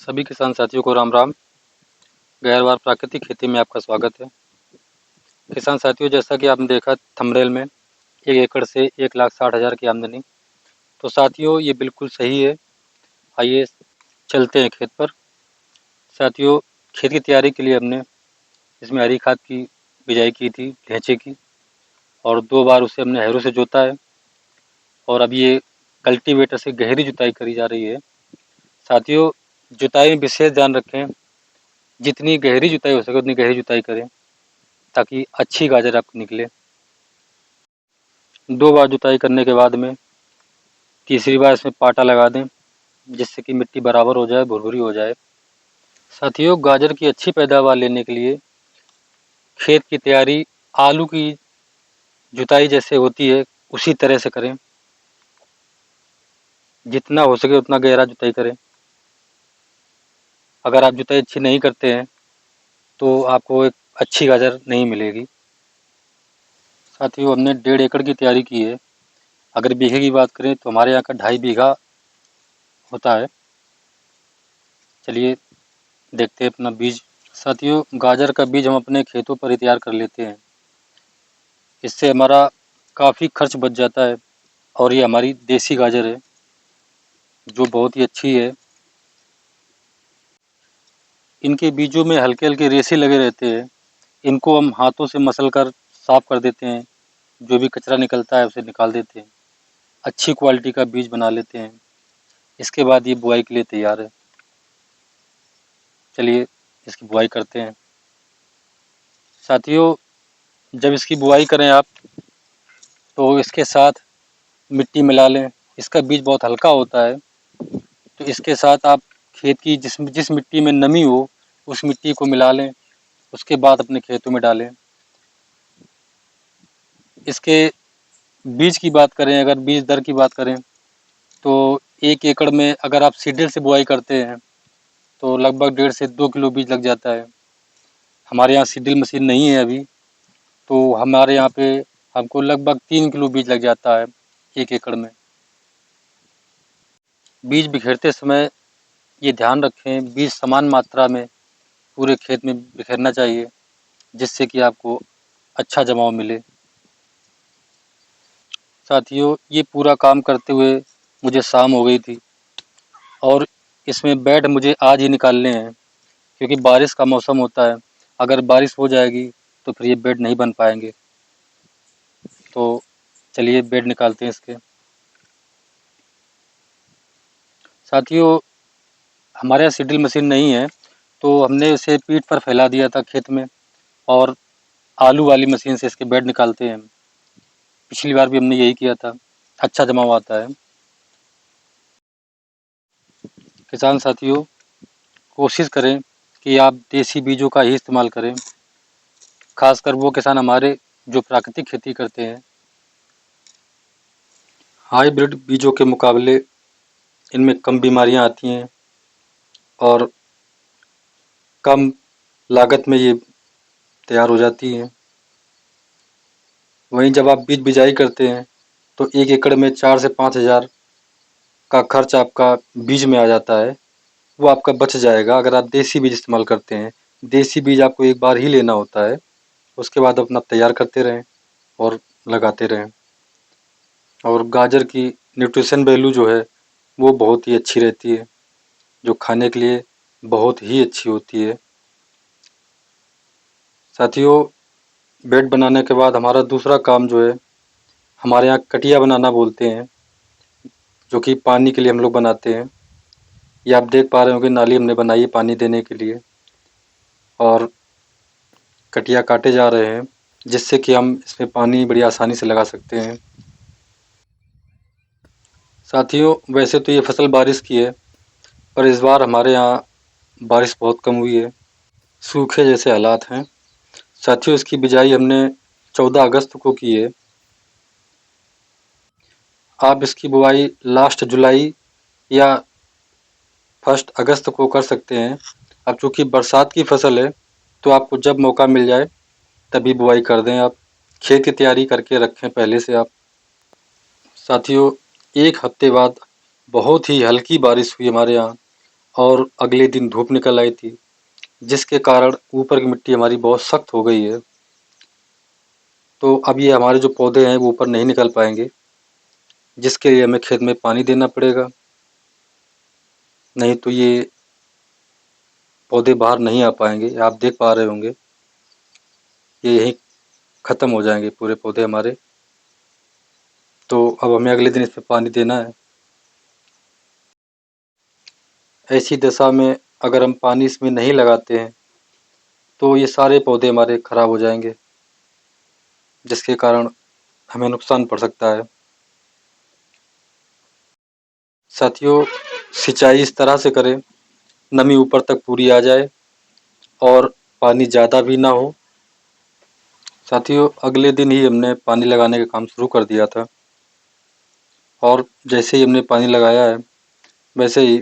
सभी किसान साथियों को राम राम। गैरवार प्राकृतिक खेती में आपका स्वागत है। किसान साथियों, जैसा कि आपने देखा थंबनेल में 1 एकड़ से 1,60,000 की आमदनी, तो साथियों ये बिल्कुल सही है। आइए चलते हैं खेत पर। साथियों, खेत की तैयारी के लिए हमने इसमें हरी खाद की बिजाई की थी, ढेंचे की, और 2 बार उसे हमने हैरों से जोता है। और अब ये कल्टीवेटर से गहरी जुताई करी जा रही है। साथियों, जुताई में विशेष ध्यान रखें, जितनी गहरी जुताई हो सके उतनी गहरी जुताई करें ताकि अच्छी गाजर आपको निकले। 2 बार जुताई करने के बाद में तीसरी बार इसमें पाटा लगा दें, जिससे कि मिट्टी बराबर हो जाए, भुरभुरी हो जाए। साथियों, गाजर की अच्छी पैदावार लेने के लिए खेत की तैयारी आलू की जुताई जैसे होती है उसी तरह से करें। जितना हो सके उतना गहरा जुताई करें। अगर आप जुताई अच्छी नहीं करते हैं तो आपको एक अच्छी गाजर नहीं मिलेगी। साथियों, हमने 1.5 एकड़ की तैयारी की है। अगर बीघे की बात करें तो हमारे यहाँ का 2.5 बीघा होता है। चलिए देखते हैं अपना बीज। साथियों, गाजर का बीज हम अपने खेतों पर ही तैयार कर लेते हैं। इससे हमारा काफ़ी खर्च बच जाता है और ये हमारी देसी गाजर है जो बहुत ही अच्छी है। इनके बीजों में हल्के हल्के रेशे लगे रहते हैं। इनको हम हाथों से मसल कर साफ कर देते हैं, जो भी कचरा निकलता है उसे निकाल देते हैं, अच्छी क्वालिटी का बीज बना लेते हैं। इसके बाद ये बुआई के लिए तैयार है। चलिए इसकी बुआई करते हैं। साथियों, जब इसकी बुआई करें आप तो इसके साथ मिट्टी मिला लें। इसका बीज बहुत हल्का होता है, तो इसके साथ आप खेत की जिस जिस मिट्टी में नमी हो उस मिट्टी को मिला लें। उसके बाद अपने खेतों में डालें। इसके बीज की बात करें, अगर बीज दर की बात करें तो 1 एकड़ में अगर आप सीडर से बुआई करते हैं तो लगभग 1.5 से 2 किलो बीज लग जाता है। हमारे यहाँ सीडल मशीन नहीं है अभी, तो हमारे यहाँ पे हमको लगभग 3 किलो बीज लग जाता है 1 एकड़ में। बीज बिखेरते समय ये ध्यान रखें, बीज समान मात्रा में पूरे खेत में बिखेरना चाहिए, जिससे कि आपको अच्छा जमाव मिले। साथियों, ये पूरा काम करते हुए मुझे शाम हो गई थी और इसमें बेड मुझे आज ही निकालने हैं, क्योंकि बारिश का मौसम होता है। अगर बारिश हो जाएगी तो फिर ये बेड नहीं बन पाएंगे। तो चलिए बेड निकालते हैं इसके। साथियों, हमारे यहाँ सीडल मशीन नहीं है, तो हमने इसे पीठ पर फैला दिया था खेत में, और आलू वाली मशीन से इसके बेड निकालते हैं। पिछली बार भी हमने यही किया था, अच्छा जमाव आता है। किसान साथियों, कोशिश करें कि आप देसी बीजों का ही इस्तेमाल करें। खासकर वो किसान हमारे जो प्राकृतिक खेती करते हैं। हाइब्रिड बीजों के मुकाबले इनमें कम बीमारियां आती हैं और कम लागत में ये तैयार हो जाती हैं। वहीं जब आप बीज बिजाई करते हैं तो 1 एकड़ में 4 से 5 हज़ार का खर्च आपका बीज में आ जाता है, वो आपका बच जाएगा अगर आप देसी बीज इस्तेमाल करते हैं। देसी बीज आपको एक बार ही लेना होता है, उसके बाद अपना तैयार करते रहें और लगाते रहें। और गाजर की न्यूट्रिशन वैल्यू जो है वो बहुत ही अच्छी रहती है, जो खाने के लिए बहुत ही अच्छी होती है। साथियों, बेड बनाने के बाद हमारा दूसरा काम जो है, हमारे यहाँ कटिया बनाना बोलते हैं, जो कि पानी के लिए हम लोग बनाते हैं। ये आप देख पा रहे होंगे, नाली हमने बनाई है पानी देने के लिए, और कटिया काटे जा रहे हैं, जिससे कि हम इसमें पानी बड़ी आसानी से लगा सकते हैं। साथियों, वैसे तो ये फसल बारिश की है, पर इस बार हमारे यहाँ बारिश बहुत कम हुई है, सूखे जैसे हालात हैं। साथियों, इसकी बिजाई हमने 14 अगस्त को की है। आप इसकी बुवाई लास्ट जुलाई या 1 अगस्त को कर सकते हैं। अब चूँकि बरसात की फसल है तो आपको जब मौका मिल जाए तभी बुआई कर दें। आप खेत की तैयारी करके रखें पहले से आप। साथियों, 1 हफ्ते बाद बहुत ही हल्की बारिश हुई हमारे यहाँ, और अगले दिन धूप निकल आई थी, जिसके कारण ऊपर की मिट्टी हमारी बहुत सख्त हो गई है। तो अब ये हमारे जो पौधे हैं वो ऊपर नहीं निकल पाएंगे, जिसके लिए हमें खेत में पानी देना पड़ेगा, नहीं तो ये पौधे बाहर नहीं आ पाएंगे। आप देख पा रहे होंगे ये यहीं ख़त्म हो जाएंगे पूरे पौधे हमारे। तो अब हमें अगले दिन इस पर पानी देना है। ऐसी दशा में अगर हम पानी इसमें नहीं लगाते हैं तो ये सारे पौधे हमारे ख़राब हो जाएंगे, जिसके कारण हमें नुकसान पड़ सकता है। साथियों, सिंचाई इस तरह से करें नमी ऊपर तक पूरी आ जाए और पानी ज़्यादा भी ना हो। साथियों, अगले दिन ही हमने पानी लगाने का काम शुरू कर दिया था और जैसे ही हमने पानी लगाया है वैसे ही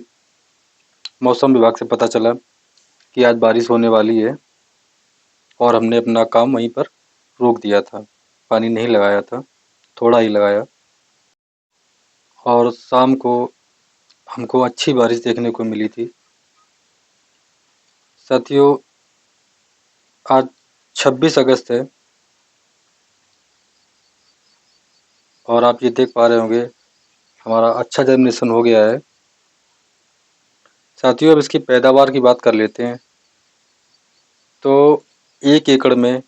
मौसम विभाग से पता चला कि आज बारिश होने वाली है और हमने अपना काम वहीं पर रोक दिया था। पानी नहीं लगाया था, थोड़ा ही लगाया, और शाम को हमको अच्छी बारिश देखने को मिली थी। साथियों, आज 26 अगस्त है और आप ये देख पा रहे होंगे हमारा अच्छा जर्मिनेशन हो गया है। साथियों, अब इसकी पैदावार की बात कर लेते हैं। तो 1 एकड़ में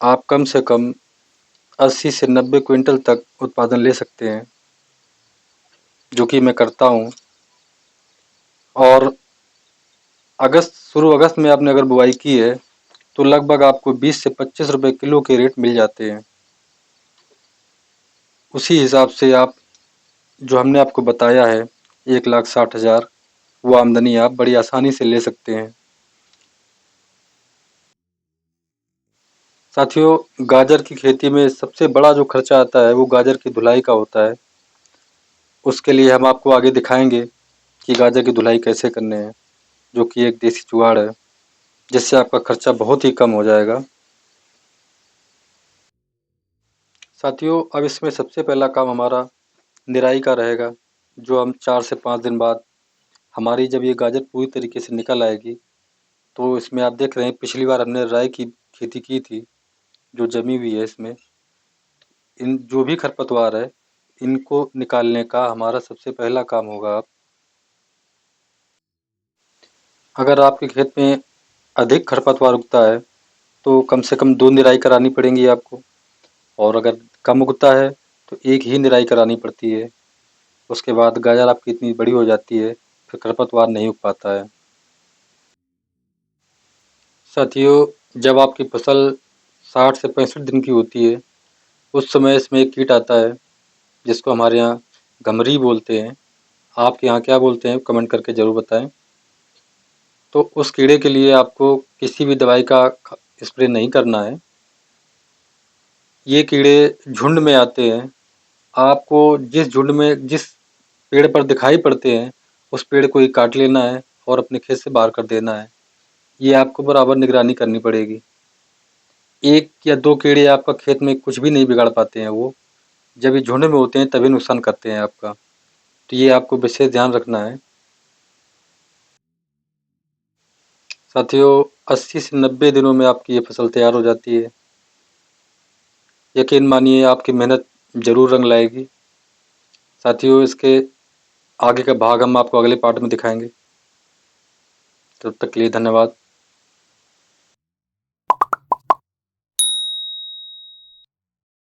आप कम से कम 80 से 90 क्विंटल तक उत्पादन ले सकते हैं, जो कि मैं करता हूँ। और शुरू अगस्त में आपने अगर बुआई की है तो लगभग आपको 20 से 25 रुपए किलो के रेट मिल जाते हैं। उसी हिसाब से आप जो हमने आपको बताया है 1,60,000, वो आमदनी आप बड़ी आसानी से ले सकते हैं। साथियों, गाजर की खेती में सबसे बड़ा जो खर्चा आता है वो गाजर की धुलाई का होता है। उसके लिए हम आपको आगे दिखाएंगे कि गाजर की धुलाई कैसे करने हैं, जो कि एक देसी जुगाड़ है, जिससे आपका खर्चा बहुत ही कम हो जाएगा। साथियों, अब इसमें सबसे पहला काम हमारा निराई का रहेगा, जो हम 4 से 5 दिन बाद हमारी जब ये गाजर पूरी तरीके से निकल आएगी तो इसमें आप देख रहे हैं पिछली बार हमने राई की खेती की थी, जो जमी हुई है इसमें इन जो भी खरपतवार है इनको निकालने का हमारा सबसे पहला काम होगा। अगर आपके खेत में अधिक खरपतवार उगता है तो कम से कम 2 निराई करानी पड़ेंगी आपको, और अगर कम उगता है तो एक ही निराई करानी पड़ती है। उसके बाद गाजर आपकी इतनी बड़ी हो जाती है फिर खरपतवार नहीं उग पाता है। साथियों, जब आपकी फसल 60 से 65 दिन की होती है उस समय इसमें एक कीट आता है जिसको हमारे यहाँ गमरी बोलते हैं। आपके यहाँ क्या बोलते हैं कमेंट करके ज़रूर बताएं। तो उस कीड़े के लिए आपको किसी भी दवाई का स्प्रे नहीं करना है। ये कीड़े झुंड में आते हैं। आपको जिस झुंड में जिस पेड़ पर दिखाई पड़ते हैं उस पेड़ को ही काट लेना है और अपने खेत से बाहर कर देना है। ये आपको बराबर निगरानी करनी पड़ेगी। 1 या 2 कीड़े आपका खेत में कुछ भी नहीं बिगाड़ पाते हैं, वो जब ये झुंड में होते हैं तभी नुकसान करते हैं आपका। तो ये आपको विशेष ध्यान रखना है। साथियों, 80 से 90 दिनों में आपकी ये फसल तैयार हो जाती है। यकीन मानिए आपकी मेहनत ज़रूर रंग लाएगी। साथियों, इसके आगे का भाग हम आपको अगले पार्ट में दिखाएंगे। तब तक के लिए धन्यवाद।